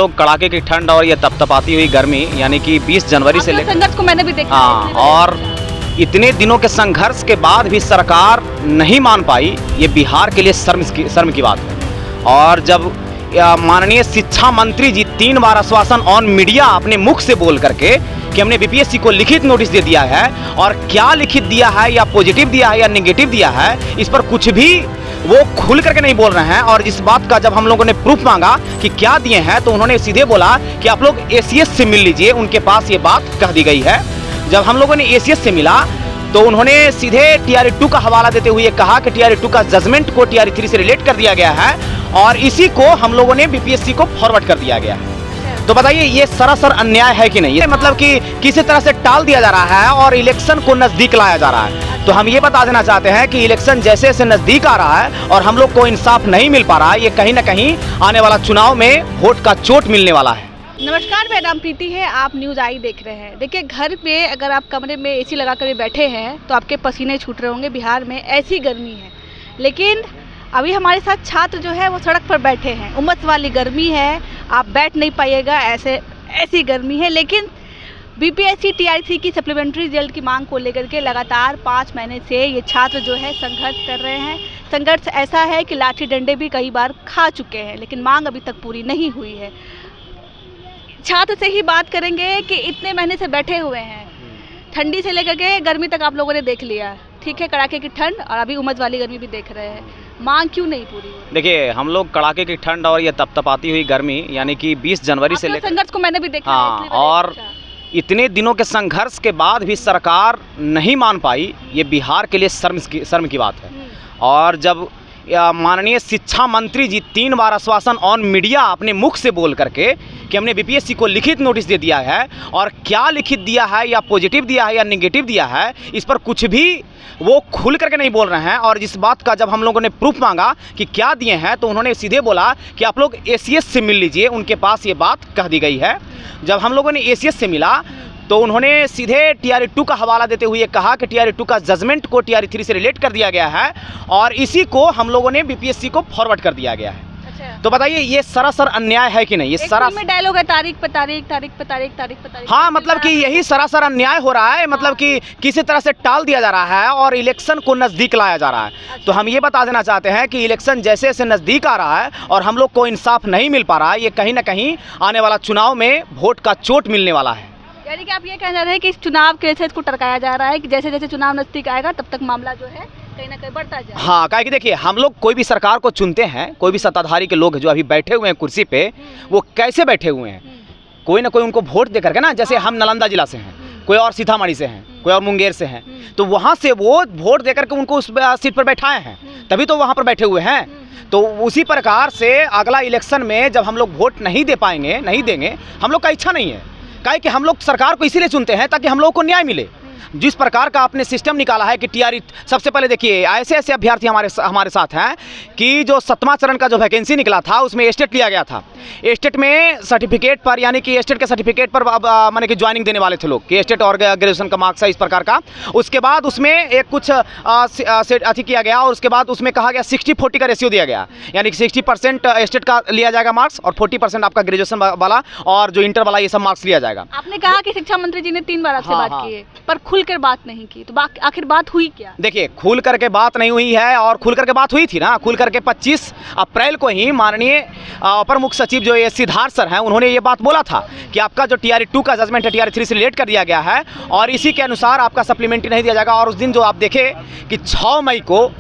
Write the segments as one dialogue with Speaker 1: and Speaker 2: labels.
Speaker 1: लोग कड़ाके की ठंड और ये तपतपाती हुई गर्मी यानी कि 20 जनवरी से लेकर
Speaker 2: संघर्ष को मैंने भी देखा
Speaker 1: हाँ, और इतने दिनों के संघर्ष के बाद भी सरकार नहीं मान पाई, ये बिहार के लिए शर्म की बात है। और जब माननीय शिक्षा मंत्री जी 3 बार आश्वासन ऑन मीडिया अपने मुख से बोल करके कि हमने बीपीएससी को लिखित नोटिस दे दिया है, और क्या लिखित दिया है, या पॉजिटिव दिया है या नेगेटिव दिया है, इस पर कुछ भी वो खुल करके नहीं बोल रहे हैं। और इस बात का जब हम लोगों ने प्रूफ मांगा कि क्या दिए हैं, तो उन्होंने सीधे बोला कि आप लोग एसीएस से मिल लीजिए, उनके पास ये बात कह दी गई है। जब हम लोगों ने एसीएस से मिला तो उन्होंने सीधे TRE-2 का हवाला देते हुए कहा कि TRE-2 का जजमेंट को TRE-3 से रिलेट कर दिया गया है, और इसी को हम लोगों ने बीपीएससी को फॉरवर्ड कर दिया गया है। तो बताइए ये सरासर अन्याय है कि नहीं? ये मतलब कि किसी तरह से टाल दिया जा रहा है और इलेक्शन को नजदीक लाया जा रहा है। तो हम ये बता देना चाहते हैं कि इलेक्शन जैसे जैसे नजदीक आ रहा है और हम लोग को इंसाफ नहीं मिल पा रहा है, ये कहीं ना कहीं आने वाला चुनाव में वोट का चोट मिलने वाला है।
Speaker 2: नमस्कार, मेरा नाम प्रीति है, आप न्यूज़ आई देख रहे हैं। देखिए, घर पे अगर आप कमरे में एसी लगा कर बैठे हैं तो आपके पसीने छूट रहे होंगे। बिहार में ऐसी गर्मी है, लेकिन अभी हमारे साथ छात्र जो है वो सड़क पर बैठे हैं। उमस वाली गर्मी है, आप बैठ नहीं पाइएगा, ऐसी गर्मी है। लेकिन बीपीएससी TRE-3 की सप्लीमेंट्री रिजल्ट की मांग को लेकर के लगातार 5 महीने से ये छात्र जो है संघर्ष कर रहे हैं। संघर्ष ऐसा है कि लाठी डंडे भी कई बार खा चुके हैं, लेकिन मांग अभी तक पूरी नहीं हुई है। छात्र से ही बात करेंगे कि इतने महीने से बैठे हुए हैं, ठंडी से लेकर के गर्मी तक आप लोगों ने देख लिया, ठीक है, कड़ाके की ठंड, और अभी उमस वाली गर्मी भी देख रहे हैं। मांग क्यों नहीं पूरी हो रही?
Speaker 1: देखिए, हम लोग कड़ाके की ठंड और ये तपतपाती हुई गर्मी यानी कि 20 जनवरी से लेकर
Speaker 2: संघर्ष को मैंने भी देखा
Speaker 1: हाँ, और इतने दिनों के संघर्ष के बाद भी सरकार नहीं मान पाई, ये बिहार के लिए शर्म की बात है। और जब माननीय शिक्षा मंत्री जी 3 बार आश्वासन ऑन मीडिया अपने मुख से बोल करके कि हमने बीपीएससी को लिखित नोटिस दे दिया है, और क्या लिखित दिया है, या पॉजिटिव दिया है या नेगेटिव दिया है, इस पर कुछ भी वो खुल करके नहीं बोल रहे हैं। और इस बात का जब हम लोगों ने प्रूफ मांगा कि क्या दिए हैं, तो उन्होंने सीधे बोला कि आप लोग एसीएस से मिल लीजिए, उनके पास ये बात कह दी गई है। जब हम लोगों ने एसीएस से मिला तो उन्होंने सीधे TRE-2 का हवाला देते हुए कहा कि TRE-2 का जजमेंट को TRE-3 से रिलेट कर दिया गया है, और इसी को हम लोगों ने बीपीएससी को फॉरवर्ड कर दिया गया है। अच्छा। तो बताइए ये सरासर अन्याय है कि नहीं? ये सरासर में
Speaker 2: डायलॉग है, तारीख पे तारीख, तारीख पे तारीख, तारीख पे तारीख।
Speaker 1: हाँ, मतलब कि यही सरासर अन्याय हो रहा है। मतलब कि किसी तरह से टाल दिया जा रहा है और इलेक्शन को नजदीक लाया जा रहा है। अच्छा। तो हम ये बता देना चाहते हैं कि इलेक्शन जैसे जैसे नजदीक आ रहा है और हम लोग को इंसाफ नहीं मिल पा रहा है, ये कहीं ना कहीं आने वाला चुनाव में वोट का चोट मिलने वाला है।
Speaker 2: यानी कि आप ये कहना रहे हैं कि इस चुनाव के इसको टरकाया जा रहा है कि जैसे जैसे चुनाव नजदीक आएगा तब तक मामला जो है कहीं ना कहीं बढ़ता जाए।
Speaker 1: हाँ, क्या कि देखिए, हम लोग कोई भी सरकार को चुनते हैं, कोई भी सत्ताधारी के लोग जो अभी बैठे हुए हैं कुर्सी पे, वो कैसे बैठे हुए हैं? कोई ना कोई उनको वोट दे करके ना, जैसे हम नालंदा जिला से हैं, कोई और सीतामढ़ी से हैं, कोई और मुंगेर से हैं, तो वहाँ से वो वोट दे करके उनको उस सीट पर बैठाए हैं, तभी तो वहाँ पर बैठे हुए हैं। तो उसी प्रकार से अगला इलेक्शन में जब हम लोग वोट नहीं दे पाएंगे, नहीं देंगे, हम लोग का इच्छा नहीं है। काहे कि हम लोग सरकार को इसीलिए चुनते हैं ताकि हम लोगों को न्याय मिले। जिस प्रकार का आपने सिस्टम निकाला है कि TRE, सबसे पहले देखिए ऐसे अभ्यर्थी हमारे साथ हैं कि जो 7वां चरण का जो वैकेंसी निकला था उसमें स्टेट लिया गया था। स्टेट में सर्टिफिकेट पर, यानी कि स्टेट के सर्टिफिकेट पर माने कि ज्वाइनिंग देने वाले थे लोग कि स्टेट और ग्रेजुएशन का मार्क्स है इस प्रकार का। उसके बाद उसमें एक कुछ अथी किया गया, और उसके बाद उसमें कहा गया 60-40 का रेशियो दिया गया, यानी कि 60% स्टेट का लिया जाएगा मार्क्स और 40% आपका ग्रेजुएशन वाला और जो इंटर वाला ये सब मार्क्स लिया जाएगा।
Speaker 2: आपने कहा कि शिक्षा मंत्री जी ने 3 बार आपसे बात की है, पर खुल कर बात नहीं की, तो आखिर बात हुई क्या? देखिए,
Speaker 1: खुल करके बात नहीं हुई है, और खुल करके बात हुई थी ना, खुल करके 25 अप्रैल को ही माननीय अपर मुख्य सचिव जो ये सिद्धार्थ सर हैं, उन्होंने ये बात बोला था कि आपका जो TRE-2 का जजमेंट है TRE-3 से रिलेट कर दिया गया है, और इसी के अनुसार आपका सप्लीमेंट्री नहीं दिया जाएगा। और उस दिन जो आप देखें कि 6 मई को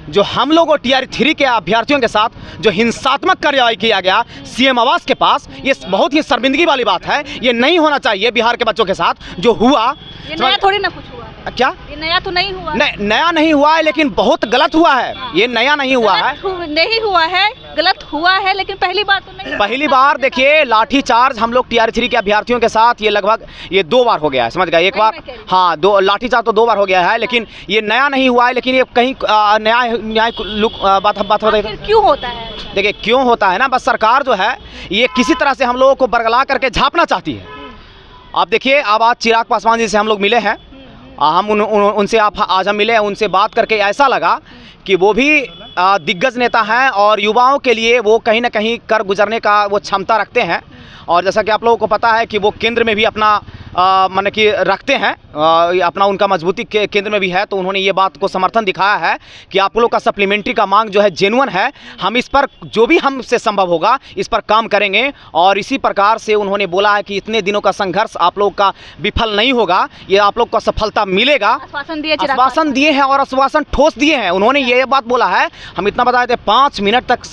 Speaker 1: जो हम लोगों TRE-3 के अभ्यर्थियों के साथ जो हिंसात्मक कार्रवाई किया गया CM आवास के पास, ये बहुत ही शर्मिंदगी वाली बात है। ये नहीं होना चाहिए बिहार के बच्चों के साथ जो हुआ।
Speaker 2: ये नया थोड़ी ना कुछ हुआ है।
Speaker 1: क्या?
Speaker 2: ये नया तो नहीं हुआ।
Speaker 1: नया नहीं हुआ है, लेकिन बहुत गलत हुआ है। ये नया नहीं हुआ है,
Speaker 2: नहीं हुआ है, गलत हुआ है, लेकिन पहली बार तो नहीं।
Speaker 1: पहली बार देखिए, लाठी चार्ज हम लोग TRE-3 के अभ्यर्थियों के साथ ये लगभग 2 बार हो गया है, समझ गए? एक बार, हाँ, 2 लाठी चार्ज तो 2 बार हो गया है, लेकिन ये नया नहीं हुआ है। लेकिन ये कहीं न्याय बात बताइए
Speaker 2: क्यों होता है?
Speaker 1: देखिए, क्यों होता है ना, बस सरकार जो है ये किसी तरह से हम लोगों को बरगला करके झाँपना चाहती है। आप देखिए, अब आज चिराग पासवान जी से हम लोग मिले हैं, हम उनसे आज हम मिले हैं, उनसे बात करके ऐसा लगा कि वो भी दिग्गज नेता हैं और युवाओं के लिए वो कहीं ना कहीं कर गुजरने का वो क्षमता रखते हैं। और जैसा कि आप लोगों को पता है कि वो केंद्र में भी अपना माने कि रखते हैं, अपना उनका मजबूती के केंद्र में भी है। तो उन्होंने ये बात को समर्थन दिखाया है कि आप लोग का सप्लीमेंट्री का मांग जो है जेन्युइन है, हम इस पर जो भी हमसे संभव होगा इस पर काम करेंगे। और इसी प्रकार से उन्होंने बोला है कि इतने दिनों का संघर्ष आप लोग का विफल नहीं होगा, ये आप लोग को सफलता मिलेगा। आश्वासन दिए हैं और आश्वासन ठोस दिए हैं। उन्होंने ये बात बोला है, हम इतना बताए थे 5 मिनट तक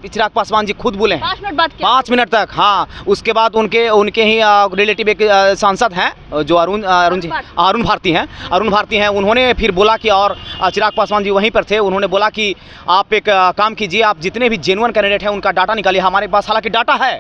Speaker 1: चिराग पासवान जी खुद बोले हैं, 5 मिनट तक। हाँ, उसके बाद उनके ही रिलेटिव एक सांसद हैं जो अरुण भारती हैं, उन्होंने फिर बोला कि, और चिराग पासवान जी वहीं पर थे, उन्होंने बोला कि आप एक काम कीजिए, आप जितने भी जेन्युइन कैंडिडेट हैं उनका डाटा निकालिए। हमारे पास हालांकि डाटा है,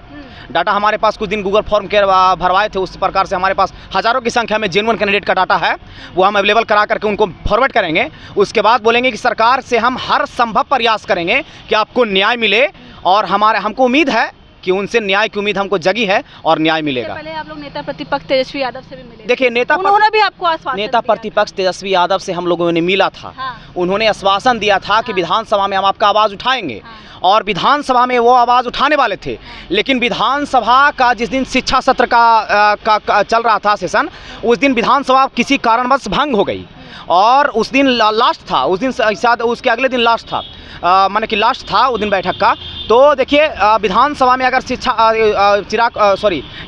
Speaker 1: डाटा हमारे पास कुछ दिन गूगल फॉर्म के भरवाए थे, उस प्रकार से हमारे पास हज़ारों की संख्या में जेन्युइन कैंडिडेट का डाटा है, वो हम अवेलेबल करा करके उनको फॉरवर्ड करेंगे। उसके बाद बोलेंगे कि सरकार से हम हर संभव प्रयास करेंगे कि आपको न्याय मिले, और हमको उम्मीद है कि उनसे न्याय की उम्मीद हमको जगी है और न्याय मिलेगा।
Speaker 2: पहले आप लोग नेता प्रतिपक्ष तेजस्वी यादव से भी मिले,
Speaker 1: देखिए
Speaker 2: उन्होंने भी आपको आश्वासन
Speaker 1: नेता प्रतिपक्ष तेजस्वी यादव से हम लोगों ने मिला था। उन्होंने आश्वासन दिया था कि विधानसभा में हम आपका आवाज़ उठाएंगे, और विधानसभा में वो आवाज़ उठाने वाले थे। लेकिन विधानसभा का जिस दिन शिक्षा सत्र का चल रहा था सेशन, उस दिन विधानसभा किसी कारणवश भंग हो गई, और उस दिन लास्ट था, उस दिन शायद उसके अगले दिन लास्ट था, माने कि लास्ट था उस दिन बैठक का। तो देखिए विधानसभा में अगर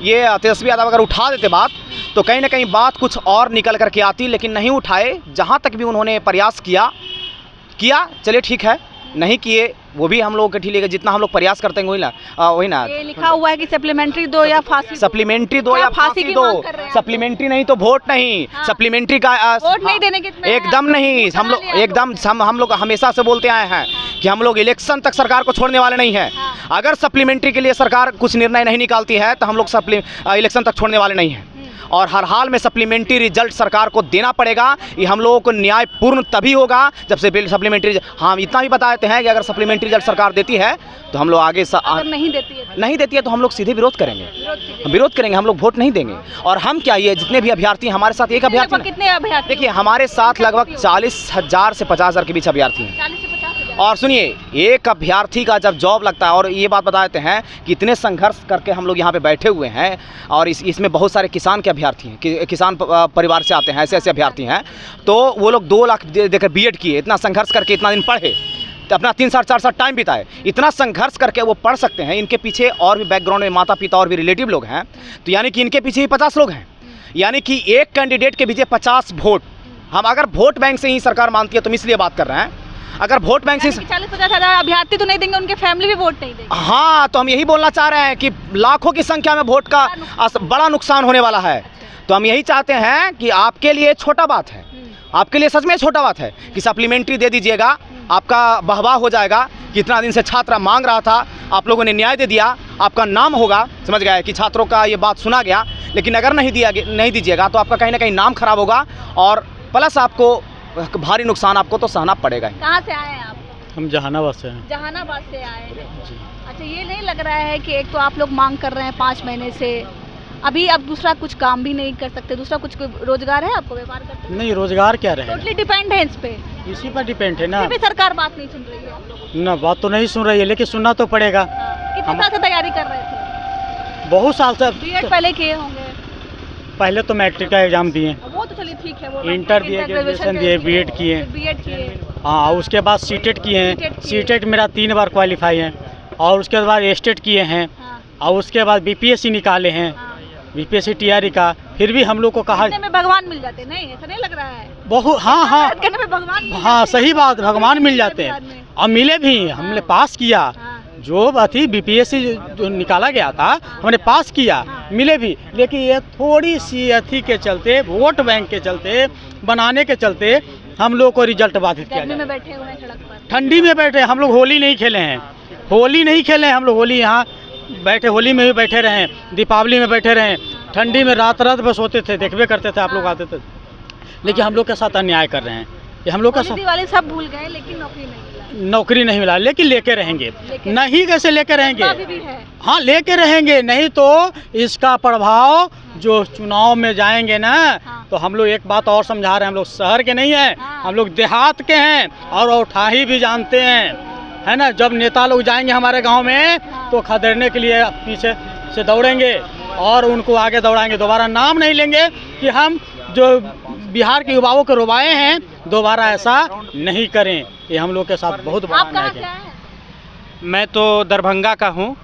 Speaker 1: ये तेजस्वी यादव अगर उठा देते बात, तो कहीं ना कहीं बात कुछ और निकल करके आती, लेकिन नहीं उठाए। जहाँ तक भी उन्होंने प्रयास किया, चलिए ठीक है, नहीं किए वो भी हम लोगों के ठीक है, जितना हम लोग प्रयास करते हैं वही ना।
Speaker 2: ये लिखा हुआ है कि सप्लीमेंट्री दो या फांसी,
Speaker 1: सप्लीमेंट्री दो या फांसी दो, सप्लीमेंट्री नहीं तो वोट नहीं। सप्लीमेंट्री का
Speaker 2: वोट नहीं देने के
Speaker 1: एकदम नहीं, हम लोग हमेशा से बोलते आए हैं कि हम लोग इलेक्शन तक सरकार को छोड़ने वाले नहीं हैं। अगर सप्लीमेंट्री के लिए सरकार कुछ निर्णय नहीं निकालती है तो हम लोग इलेक्शन तक छोड़ने वाले नहीं हैं, और हर हाल में सप्लीमेंट्री रिजल्ट सरकार को देना पड़ेगा। ये हम लोगों को न्यायपूर्ण तभी होगा जब से सप्लीमेंट्री, हम इतना भी बता देते हैं कि अगर सप्लीमेंट्री रिजल्ट सरकार देती है तो हम लोग आगे नहीं देती है तो हम लोग सीधे विरोध करेंगे, हम लोग वोट नहीं देंगे। और हम क्या, ये जितने भी अभ्यर्थी हमारे साथ, एक अभ्यर्थी
Speaker 2: कितने अभ्यर्थी,
Speaker 1: देखिए हमारे साथ लगभग 40,000 से 50,000 के बीच अभ्यर्थी हैं। और सुनिए, एक अभ्यर्थी का जब जॉब लगता है, और ये बात बता देते हैं कि इतने संघर्ष करके हम लोग यहाँ पे बैठे हुए हैं, और इसमें बहुत सारे किसान के अभ्यर्थी हैं, किसान परिवार से आते हैं, ऐसे अभ्यर्थी हैं। तो वो लोग 2 लाख देकर बीएड किए, इतना संघर्ष करके इतना दिन पढ़े, तो अपना 3 साल 4 साल टाइम बिताए, इतना संघर्ष करके वो पढ़ सकते हैं। इनके पीछे और भी बैकग्राउंड में माता पिता और भी रिलेटिव लोग हैं, तो यानी कि इनके पीछे ही 50 लोग हैं, यानी कि एक कैंडिडेट के पीछे 50 वोट। हम अगर वोट बैंक से ही सरकार मानती है तो हम इसलिए बात कर रहे हैं, अगर वोट बैंक से
Speaker 2: 40-50 हज़ार अभ्यर्थी तो नहीं देंगे, उनके फैमिली भी वोट नहीं देंगे।
Speaker 1: हाँ, तो हम यही बोलना चाह रहे हैं कि लाखों की संख्या में वोट का बड़ा नुकसान होने वाला है। तो हम यही चाहते हैं कि आपके लिए छोटा बात है, आपके लिए सच में छोटा बात है कि सप्लीमेंट्री दे दीजिएगा, आपका बहवा हो जाएगा। कितना दिन से छात्र मांग रहा था, आप लोगों ने न्याय दे दिया, आपका नाम होगा, समझ गए कि छात्रों का ये बात सुना गया। लेकिन अगर नहीं दीजिएगा तो आपका कहीं ना कहीं नाम खराब होगा, और प्लस आपको भारी नुकसान आपको तो सहना पड़ेगा ही।
Speaker 2: कहाँ से आए हैं आप?
Speaker 3: हम जहानाबाद से हैं।
Speaker 2: जहानाबाद से आए हैं। अच्छा, ये नहीं लग रहा है कि एक तो आप लोग मांग कर रहे हैं 5 महीने से, अभी आप दूसरा कुछ काम भी नहीं कर सकते, दूसरा कुछ रोजगार है आपको, व्यापार करते?
Speaker 3: नहीं, रोजगार क्या रहे,
Speaker 2: टोटली डिपेंड है इस पे,
Speaker 3: इसी पर डिपेंड है ना।
Speaker 2: फिर भी सरकार बात नहीं सुन रही है आप लोगों की।
Speaker 3: ना, बात तो नहीं सुन रही है, लेकिन सुनना तो पड़ेगा।
Speaker 2: कितने साल से तैयारी कर रहे थे?
Speaker 3: बहुत साल से।
Speaker 2: बीएड पहले किए होंगे?
Speaker 3: पहले तो मैट्रिक का एग्जाम दिए,
Speaker 2: वो तो चलिए ठीक है, वो
Speaker 3: इंटर दिए, ग्रेजुएशन दिए, बीएड किए। हाँ, उसके बाद सीटेट किए हैं, सीटेट मेरा 3 बार क्वालिफाई है, और उसके बाद एस्टेट किए हैं, और उसके बाद बीपीएससी निकाले हैं, बीपीएससी टीआरई का। फिर भी हम लोग को कहा
Speaker 2: में भगवान मिल जाते, नहीं ऐसा नहीं लग रहा है?
Speaker 3: बहुत, हाँ,
Speaker 2: भगवान,
Speaker 3: हाँ सही बात, भगवान मिल जाते हैं, और मिले भी। हमने पास किया, जो अथी बीपीएससी जो निकाला गया था हमने पास किया, मिले भी। लेकिन ये थोड़ी सी अथी के चलते, वोट बैंक के चलते, बनाने के चलते हम लोग को रिजल्ट बाधित किया।
Speaker 2: में बैठे हुए हैं सड़क पर,
Speaker 3: ठंडी में बैठे, हम लोग होली नहीं खेले हैं, हम लोग होली यहाँ बैठे, होली में भी बैठे रहे, दीपावली में बैठे रहे, ठंडी में रात भर सोते थे, देखबे करते थे, आप लोग आते थे। लेकिन हम लोग के साथ अन्याय कर रहे हैं, ये हम लोग का
Speaker 2: वाले सब भूल गए, लेकिन नौकरी नहीं मिला,
Speaker 3: लेकिन लेके रहेंगे। नहीं कैसे लेके रहेंगे?
Speaker 2: है।
Speaker 3: हाँ, लेके रहेंगे, नहीं तो इसका प्रभाव जो चुनाव में जाएंगे ना। हाँ। तो हम लोग एक बात और समझा रहे हैं, हम लोग शहर के नहीं हैं। हाँ। हम लोग देहात के हैं, और उठाही भी जानते हैं। है ना, जब नेता लोग जाएंगे हमारे गांव में तो खदेड़ने के लिए पीछे से दौड़ेंगे और उनको आगे दौड़ाएंगे। दोबारा नाम नहीं लेंगे कि हम जो बिहार के युवाओं को रुबाए हैं, दोबारा ऐसा नहीं करें। ये हम लोग के साथ बहुत बड़ा अन्याय है।
Speaker 4: मैं तो दरभंगा का हूँ।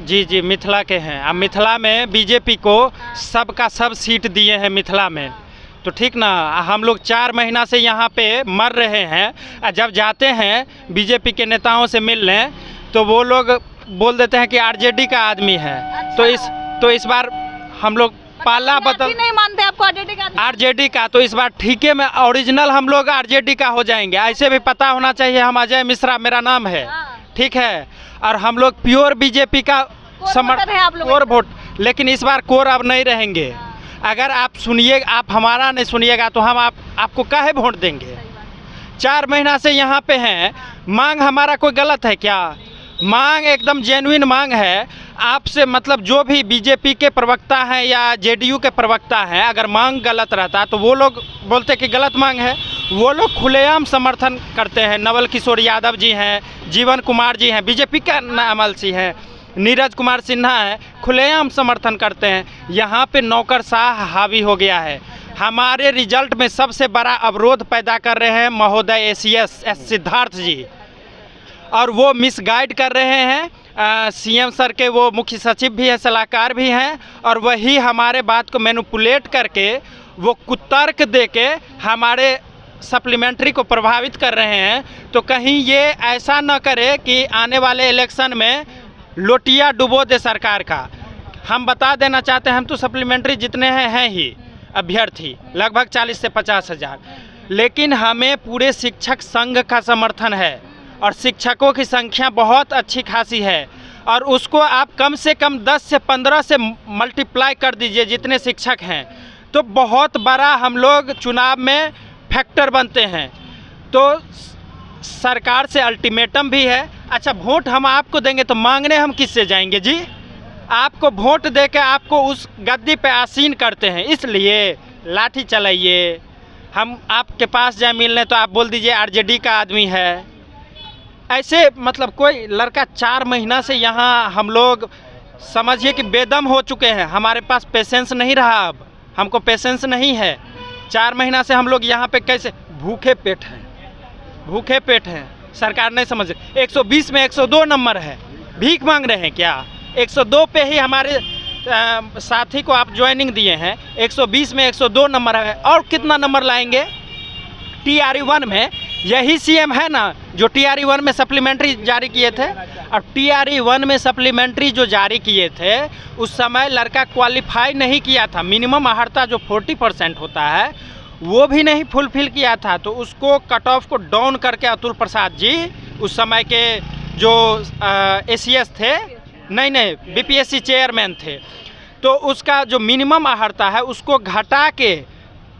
Speaker 4: जी जी, मिथिला के हैं। अब मिथिला में बीजेपी को सबका सब सीट दिए हैं मिथिला में, तो ठीक ना। हम लोग 4 महीना से यहाँ पे मर रहे हैं। जब जाते हैं बीजेपी के नेताओं से मिलने तो वो लोग बोल देते हैं कि आरजेडी का आदमी है। तो इस बार हम लोग पाला बदल
Speaker 2: नहीं मानते आपको
Speaker 4: आरजेडी का, तो इस बार ठीके में ओरिजिनल हम लोग आरजेडी का हो जाएंगे। ऐसे भी पता होना चाहिए हम अजय मिश्रा मेरा नाम है, ठीक है। और हम लोग प्योर बीजेपी का समर्थन कोर वोट, लेकिन इस बार कोर अब नहीं रहेंगे। अगर आप सुनिए, आप हमारा नहीं सुनिएगा तो हम आपको काहे वोट देंगे। 4 महीना से यहाँ पे हैं। मांग हमारा कोई गलत है क्या? मांग एकदम जेन्युइन मांग है आपसे। मतलब जो भी बीजेपी के प्रवक्ता हैं या जेडीयू के प्रवक्ता हैं, अगर मांग गलत रहता तो वो लोग बोलते कि गलत मांग है। वो लोग खुलेआम समर्थन करते हैं। नवल किशोर यादव जी हैं, जीवन कुमार जी हैं, बीजेपी का अमल सिंह हैं, नीरज कुमार सिन्हा है, खुलेआम समर्थन करते हैं। यहाँ पे नौकरशाह हावी हो गया है। हमारे रिजल्ट में सबसे बड़ा अवरोध पैदा कर रहे हैं महोदय ACS सिद्धार्थ जी, और वो मिसगाइड कर रहे हैं। सीएम सर के वो मुख्य सचिव भी हैं, सलाहकार भी हैं, और वही हमारे बात को मैनिपुलेट करके वो कुतर्क दे के हमारे सप्लीमेंट्री को प्रभावित कर रहे हैं। तो कहीं ये ऐसा न करे कि आने वाले इलेक्शन में लोटिया डुबो दे सरकार का। हम बता देना चाहते हैं, हम तो सप्लीमेंट्री जितने हैं ही अभ्यर्थी, लगभग 40 से 50 हज़ार, लेकिन हमें पूरे शिक्षक संघ का समर्थन है और शिक्षकों की संख्या बहुत अच्छी खासी है। और उसको आप कम से कम 10 से 15 से मल्टीप्लाई कर दीजिए जितने शिक्षक हैं, तो बहुत बड़ा हम लोग चुनाव में फैक्टर बनते हैं। तो सरकार से अल्टीमेटम भी है। अच्छा, वोट हम आपको देंगे तो मांगने हम किससे जाएंगे जी? आपको वोट दे के आपको उस गद्दी पे आसीन करते हैं, इसलिए लाठी चलाइए। हम आपके पास जाए मिलने तो आप बोल दीजिए आरजेडी का आदमी है। ऐसे मतलब कोई लड़का 4 महीना से यहाँ हम लोग समझिए कि बेदम हो चुके हैं। हमारे पास पेशेंस नहीं रहा, अब हमको पेशेंस नहीं है। 4 महीना से हम लोग यहाँ पे कैसे भूखे पेट हैं। सरकार नहीं समझ। 120 में 102 नंबर है, भीख मांग रहे हैं क्या? 102 पे ही हमारे साथी को आप ज्वाइनिंग दिए हैं। 120 में 102 नंबर है, और कितना नंबर लाएंगे? TRE 1 में यही सीएम है ना जो TRE 1 में सप्लीमेंट्री जारी किए थे। और TRE 1 में सप्लीमेंट्री जो जारी किए थे उस समय लड़का क्वालिफाई नहीं किया था। मिनिमम अहर्ता जो 40% होता है वो भी नहीं फुलफिल किया था। तो उसको कट ऑफ को डाउन करके अतुल प्रसाद जी उस समय के जो ACS थे, नहीं BPSC चेयरमैन थे, तो उसका जो मिनिमम अहर्ता है उसको घटा के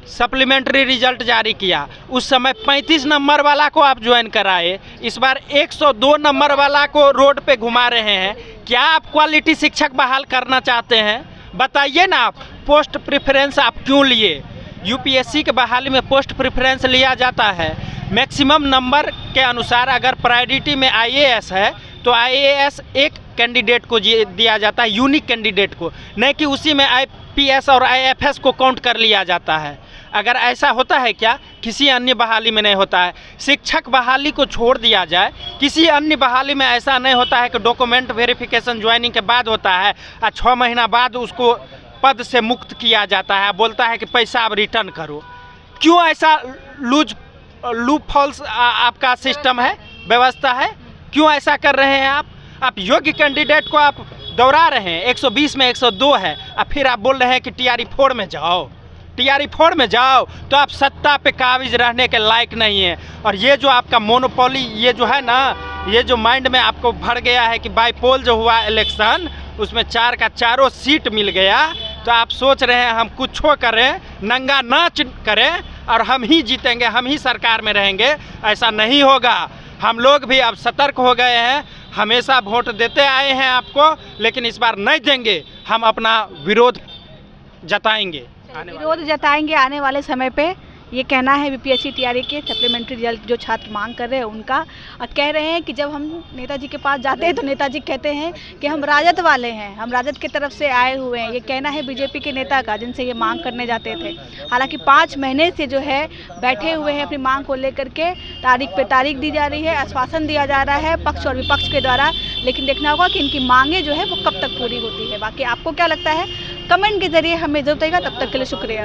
Speaker 4: सप्लीमेंट्री रिजल्ट जारी किया। उस समय 35 नंबर वाला को आप ज्वाइन कराए, इस बार 102 नंबर वाला को रोड पे घुमा रहे हैं। क्या आप क्वालिटी शिक्षक बहाल करना चाहते हैं? बताइए ना। आप पोस्ट प्रेफरेंस आप क्यों लिए? UPSC के बहाली में पोस्ट प्रेफरेंस लिया जाता है मैक्सिमम नंबर के अनुसार। अगर प्रायोरिटी में IAS है तो IAS एक कैंडिडेट को दिया जाता है, यूनिक कैंडिडेट को, नहीं कि उसी में IPS और IFS को काउंट कर लिया जाता है। अगर ऐसा होता है क्या? किसी अन्य बहाली में नहीं होता है। शिक्षक बहाली को छोड़ दिया जाए, किसी अन्य बहाली में ऐसा नहीं होता है कि डॉक्यूमेंट वेरिफिकेशन ज्वाइनिंग के बाद होता है और 6 महीना बाद उसको पद से मुक्त किया जाता है, बोलता है कि पैसा अब रिटर्न करो। क्यों ऐसा लूप होल्स आपका सिस्टम है, व्यवस्था है? क्यों ऐसा कर रहे हैं आप योग्य कैंडिडेट को आप दौड़ा रहे हैं। 120 में 102 है और फिर आप बोल रहे हैं कि TRE 4 में जाओ। TRE 4 में जाओ तो आप सत्ता पे काबिज रहने के लायक नहीं है। और ये जो आपका मोनोपोली, ये जो है ना, ये जो माइंड में आपको भर गया है कि बाईपोल जो हुआ इलेक्शन उसमें 4 का 4 सीट मिल गया, तो आप सोच रहे हैं हम कुछ करें, नंगा नाच करें और हम ही जीतेंगे, हम ही सरकार में रहेंगे। ऐसा नहीं होगा। हम लोग भी अब सतर्क हो गए हैं। हमेशा वोट देते आए हैं आपको, लेकिन इस बार नहीं देंगे। हम अपना विरोध जताएंगे
Speaker 2: आने वाले समय पे ये कहना है बीपीएससी टीआरई के सप्लीमेंट्री रिजल्ट जो छात्र मांग कर रहे हैं उनका। और कह रहे हैं कि जब हम नेताजी के पास जाते हैं तो नेताजी कहते हैं कि हम राजद वाले हैं, हम राजद की तरफ से आए हुए हैं। ये कहना है बीजेपी के नेता का, जिनसे ये मांग करने जाते थे। हालांकि 5 महीने से जो है बैठे हुए हैं, अपनी मांग को लेकर के तारीख पे तारीख दी जा रही है, आश्वासन दिया जा रहा है पक्ष और विपक्ष के द्वारा, लेकिन देखना होगा कि इनकी मांगें जो है वो कब तक पूरी होती है। बाकी आपको क्या लगता है कमेंट के जरिए हमें जरूर बताइएगा। तब तक के लिए शुक्रिया।